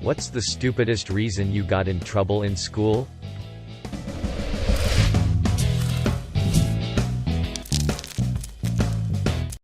What's the stupidest reason you got in trouble in school?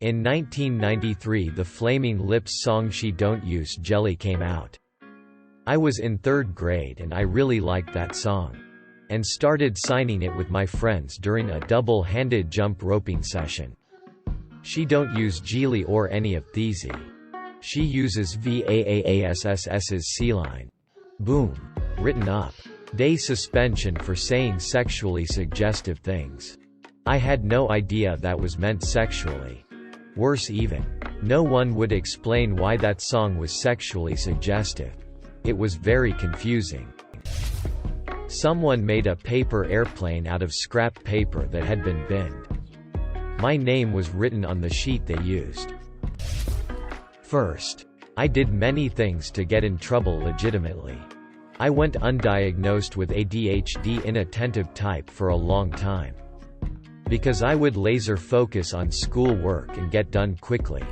In 1993, the Flaming Lips song She Don't Use Jelly came out. I was in 3rd grade and I really liked that song, and started signing it with my friends during a double-handed jump roping session. She don't use jelly or any of theesy. She uses VAAASSS's C-line. Boom. Written up. Day suspension for saying sexually suggestive things. I had no idea that was meant sexually. Worse even, no one would explain why that song was sexually suggestive. It was very confusing. Someone made a paper airplane out of scrap paper that had been binned. My name was written on the sheet they used. First, I did many things to get in trouble legitimately. I went undiagnosed with ADHD inattentive type for a long time, because I would laser focus on school work and get done quickly,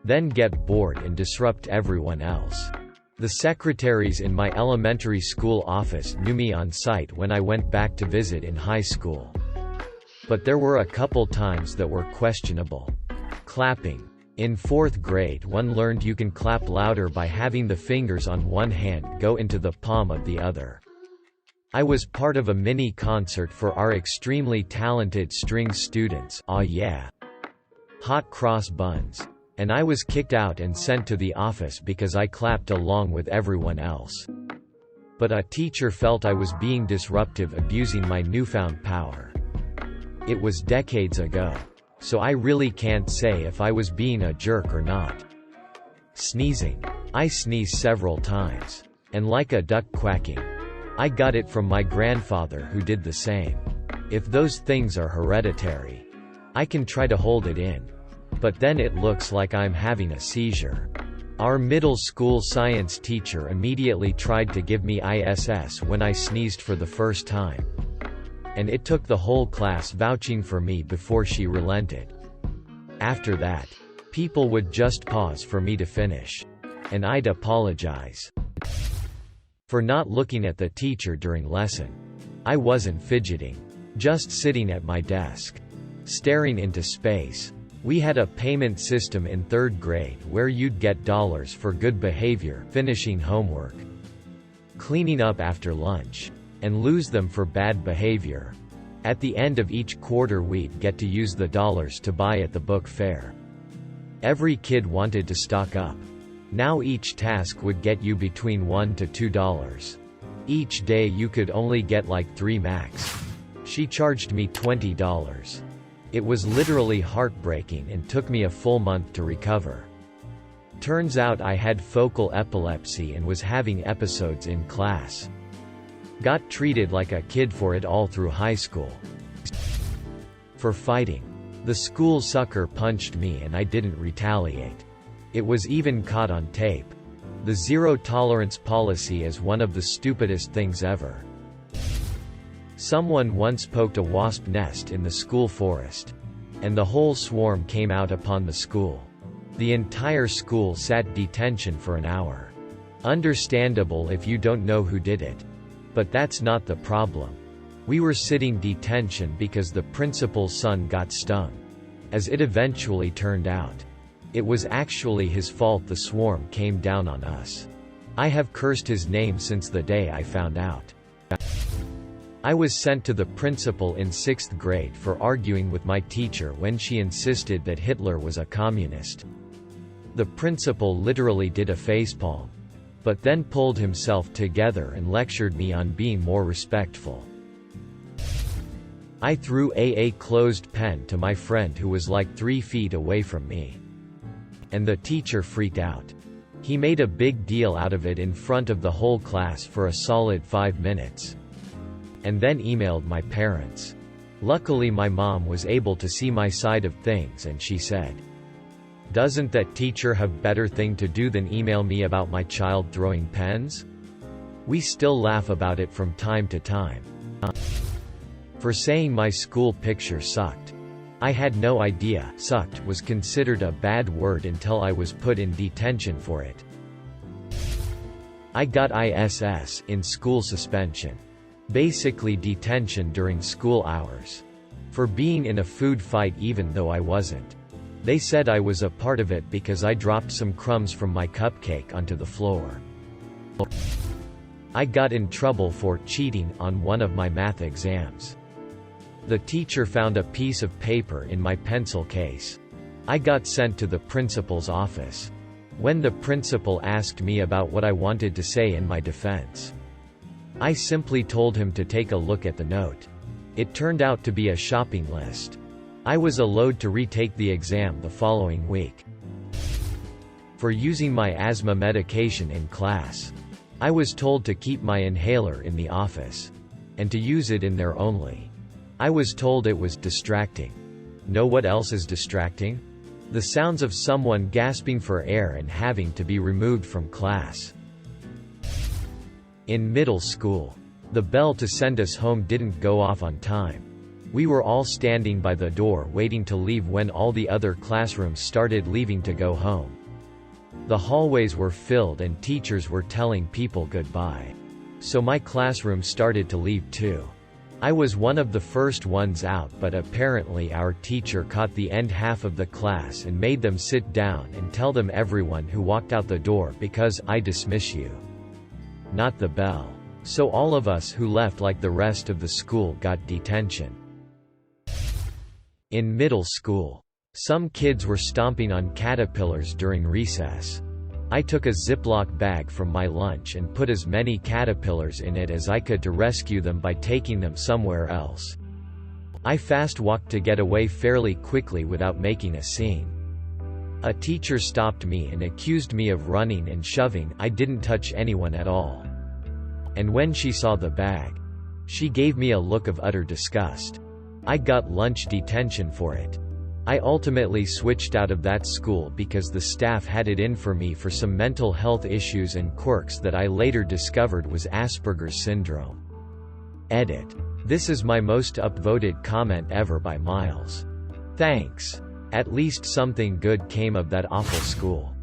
then get bored and disrupt everyone else. The secretaries in my elementary school office knew me on sight when I went back to visit in high school. But there were a couple times that were questionable. Clapping. In 4th grade, one learned you can clap louder by having the fingers on one hand go into the palm of the other. I was part of a mini concert for our extremely talented string students. Aw yeah. Hot cross buns. And I was kicked out and sent to the office because I clapped along with everyone else. But a teacher felt I was being disruptive, abusing my newfound power. It was decades ago, so I really can't say if I was being a jerk or not. Sneezing. I sneezed several times. And like a duck quacking. I got it from my grandfather who did the same. If those things are hereditary, I can try to hold it in, but then it looks like I'm having a seizure. Our middle school science teacher immediately tried to give me ISS when I sneezed for the first time. And it took the whole class vouching for me before she relented. After that, people would just pause for me to finish. And I'd apologize for not looking at the teacher during lesson. I wasn't fidgeting, just sitting at my desk, staring into space. We had a payment system in 3rd grade where you'd get dollars for good behavior, finishing homework, cleaning up after lunch, and lose them for bad behavior. At the end of each quarter we'd get to use the dollars to buy at the book fair. Every kid wanted to stock up. Now each task would get you between $1 to $2. Each day you could only get like 3 max. She charged me $20. It was literally heartbreaking and took me a full month to recover. Turns out I had focal epilepsy and was having episodes in class. Got treated like a kid for it all through high school. For fighting. The school sucker punched me and I didn't retaliate. It was even caught on tape. The zero-tolerance policy is one of the stupidest things ever. Someone once poked a wasp nest in the school forest, and the whole swarm came out upon the school. The entire school sat detention for an hour. Understandable if you don't know who did it. But that's not the problem. We were sitting detention because the principal's son got stung. As it eventually turned out, it was actually his fault the swarm came down on us. I have cursed his name since the day I found out. I was sent to the principal in 6th grade for arguing with my teacher when she insisted that Hitler was a communist. The principal literally did a facepalm, but then pulled himself together and lectured me on being more respectful. I threw a closed pen to my friend who was like 3 feet away from me. And the teacher freaked out. He made a big deal out of it in front of the whole class for a solid 5 minutes. And then emailed my parents. Luckily my mom was able to see my side of things and she said, "Doesn't that teacher have better thing to do than email me about my child throwing pens?" We still laugh about it from time to time. For saying my school picture sucked. I had no idea "sucked" was considered a bad word until I was put in detention for it. I got ISS in school suspension. Basically detention during school hours. For being in a food fight even though I wasn't. They said I was a part of it because I dropped some crumbs from my cupcake onto the floor. I got in trouble for cheating on one of my math exams. The teacher found a piece of paper in my pencil case. I got sent to the principal's office. When the principal asked me about what I wanted to say in my defense, I simply told him to take a look at the note. It turned out to be a shopping list. I was allowed to retake the exam the following week. For using my asthma medication in class, I was told to keep my inhaler in the office, and to use it in there only. I was told it was distracting. Know what else is distracting? The sounds of someone gasping for air and having to be removed from class. In middle school, the bell to send us home didn't go off on time. We were all standing by the door waiting to leave when all the other classrooms started leaving to go home. The hallways were filled and teachers were telling people goodbye. So my classroom started to leave too. I was one of the first ones out, but apparently our teacher caught the end half of the class and made them sit down and tell them everyone who walked out the door because I dismiss you. Not the bell. So all of us who left like the rest of the school got detention. In middle school, some kids were stomping on caterpillars during recess. I took a Ziploc bag from my lunch and put as many caterpillars in it as I could to rescue them by taking them somewhere else. I fast walked to get away fairly quickly without making a scene. A teacher stopped me and accused me of running and shoving. I didn't touch anyone at all. And when she saw the bag, she gave me a look of utter disgust. I got lunch detention for it. I ultimately switched out of that school because the staff had it in for me for some mental health issues and quirks that I later discovered was Asperger's syndrome. Edit. This is my most upvoted comment ever by Miles. Thanks. At least something good came of that awful school.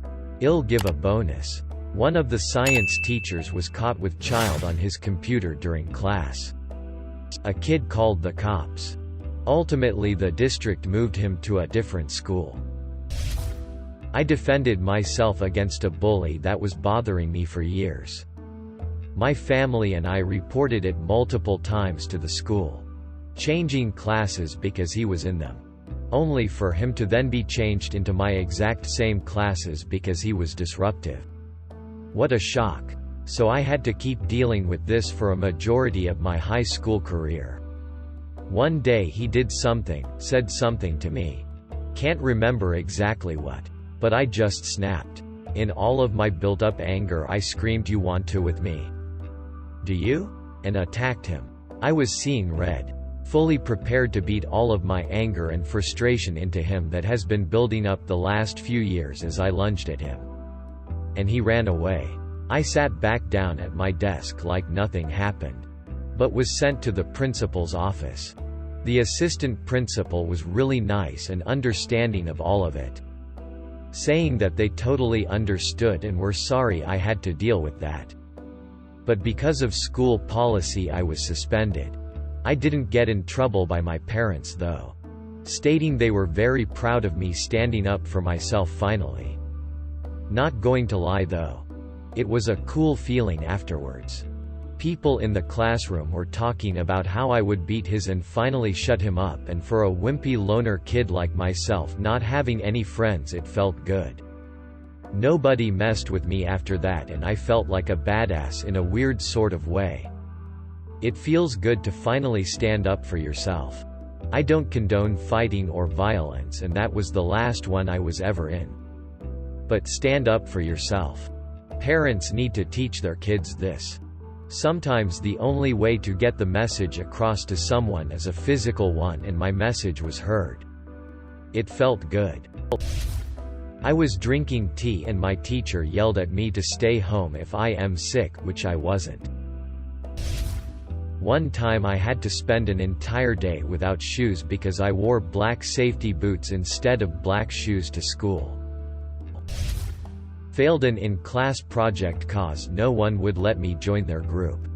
I'll give a bonus. One of the science teachers was caught with child on his computer during class. A kid called the cops. Ultimately the district moved him to a different school. I defended myself against a bully that was bothering me for years. My family and I reported it multiple times to the school, changing classes because he was in them, only for him to then be changed into my exact same classes because he was disruptive. What a shock. So I had to keep dealing with this for a majority of my high school career. One day he did something, said something to me. Can't remember exactly what, but I just snapped. In all of my built-up anger I screamed, "You want to with me? Do you?" and attacked him. I was seeing red, fully prepared to beat all of my anger and frustration into him that has been building up the last few years as I lunged at him. And he ran away. I sat back down at my desk like nothing happened, but was sent to the principal's office. The assistant principal was really nice and understanding of all of it, saying that they totally understood and were sorry I had to deal with that. But because of school policy I was suspended. I didn't get in trouble by my parents though, stating they were very proud of me standing up for myself finally. Not going to lie though, it was a cool feeling afterwards. People in the classroom were talking about how I would beat his and finally shut him up, and for a wimpy loner kid like myself not having any friends, it felt good. Nobody messed with me after that and I felt like a badass in a weird sort of way. It feels good to finally stand up for yourself. I don't condone fighting or violence, and that was the last one I was ever in. But stand up for yourself. Parents need to teach their kids this. Sometimes the only way to get the message across to someone is a physical one, and my message was heard. It felt good. I was drinking tea and my teacher yelled at me to stay home if I am sick, which I wasn't. One time I had to spend an entire day without shoes because I wore black safety boots instead of black shoes to school. Failed an in-class project cause no one would let me join their group.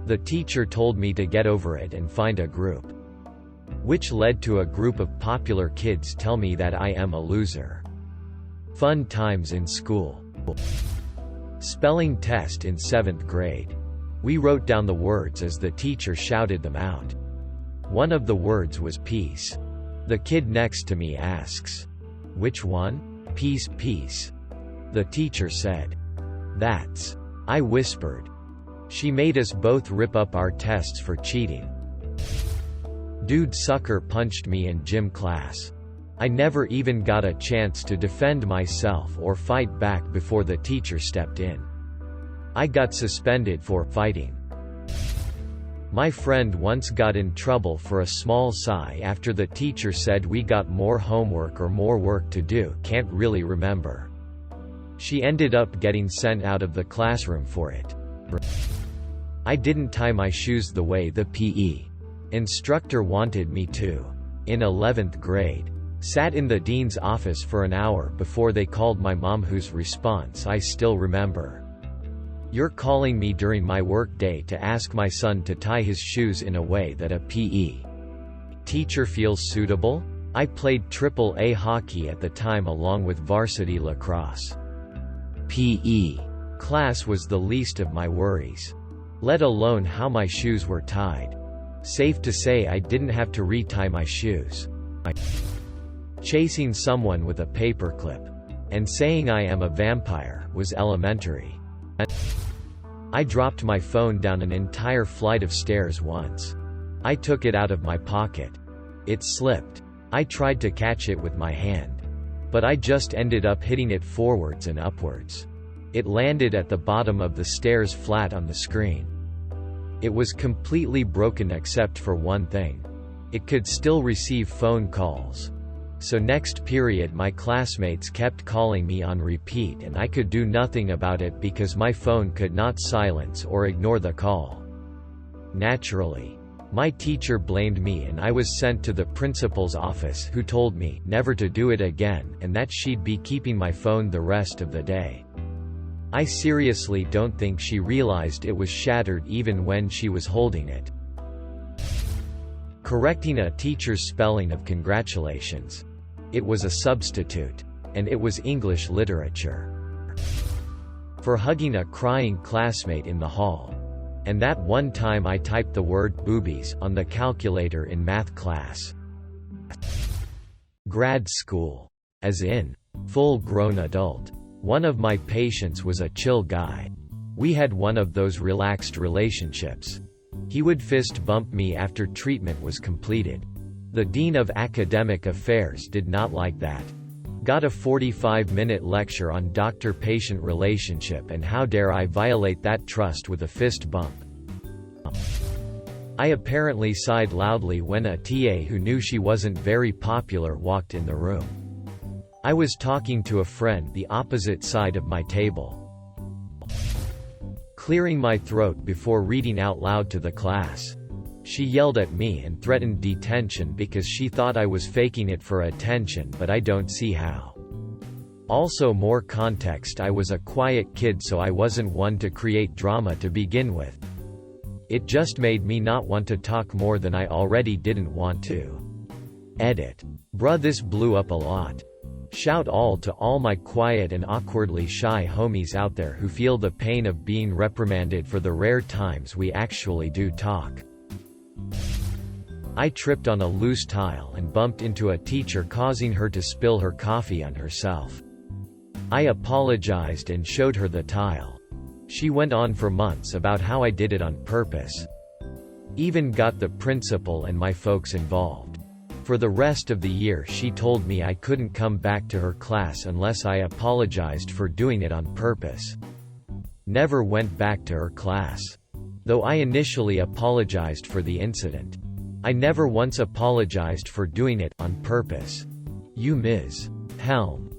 The teacher told me to get over it and find a group. Which led to a group of popular kids tell me that I am a loser. Fun times in school. Spelling test in 7th grade. We wrote down the words as the teacher shouted them out. One of the words was peace. The kid next to me asks, "Which one?" "Peace, peace." The teacher said, "That's." I whispered. She made us both rip up our tests for cheating. Dude sucker punched me in gym class. I never even got a chance to defend myself or fight back before the teacher stepped in. I got suspended for fighting. My friend once got in trouble for a small sigh after the teacher said we got more homework or more work to do, can't really remember. She ended up getting sent out of the classroom for it. I didn't tie my shoes the way the PE instructor wanted me to. In 11th grade. Sat in the dean's office for an hour before they called my mom, whose response I still remember. "You're calling me during my work day to ask my son to tie his shoes in a way that a PE teacher feels suitable?" I played AAA hockey at the time along with varsity lacrosse. PE class was the least of my worries. Let alone how my shoes were tied. Safe to say I didn't have to re-tie my shoes. Chasing someone with a paperclip and saying I am a vampire was elementary. I dropped my phone down an entire flight of stairs once. I took it out of my pocket. It slipped. I tried to catch it with my hand, but I just ended up hitting it forwards and upwards. It landed at the bottom of the stairs flat on the screen. It was completely broken except for one thing. It could still receive phone calls. So next period my classmates kept calling me on repeat and I could do nothing about it because my phone could not silence or ignore the call. Naturally, my teacher blamed me and I was sent to the principal's office, who told me never to do it again and that she'd be keeping my phone the rest of the day. I seriously don't think she realized it was shattered even when she was holding it. Correcting a teacher's spelling of congratulations. It was a substitute. And it was English literature. For hugging a crying classmate in the hall. And that one time I typed the word boobies on the calculator in math class. Grad school. As in, full-grown adult. One of my patients was a chill guy. We had one of those relaxed relationships. He would fist bump me after treatment was completed. The dean of academic affairs did not like that. Got a 45-minute lecture on doctor-patient relationship, and how dare I violate that trust with a fist bump. I apparently sighed loudly when a TA who knew she wasn't very popular walked in the room. I was talking to a friend the opposite side of my table. Clearing my throat before reading out loud to the class. She yelled at me and threatened detention because she thought I was faking it for attention, but I don't see how. Also, more context, I was a quiet kid, so I wasn't one to create drama to begin with. It just made me not want to talk more than I already didn't want to. Edit. Bruh, this blew up a lot. Shout all to all my quiet and awkwardly shy homies out there who feel the pain of being reprimanded for the rare times we actually do talk. I tripped on a loose tile and bumped into a teacher, causing her to spill her coffee on herself. I apologized and showed her the tile. She went on for months about how I did it on purpose. Even got the principal and my folks involved. For the rest of the year she told me I couldn't come back to her class unless I apologized for doing it on purpose. Never went back to her class. Though I initially apologized for the incident. I never once apologized for doing it on purpose. You Ms. Helm.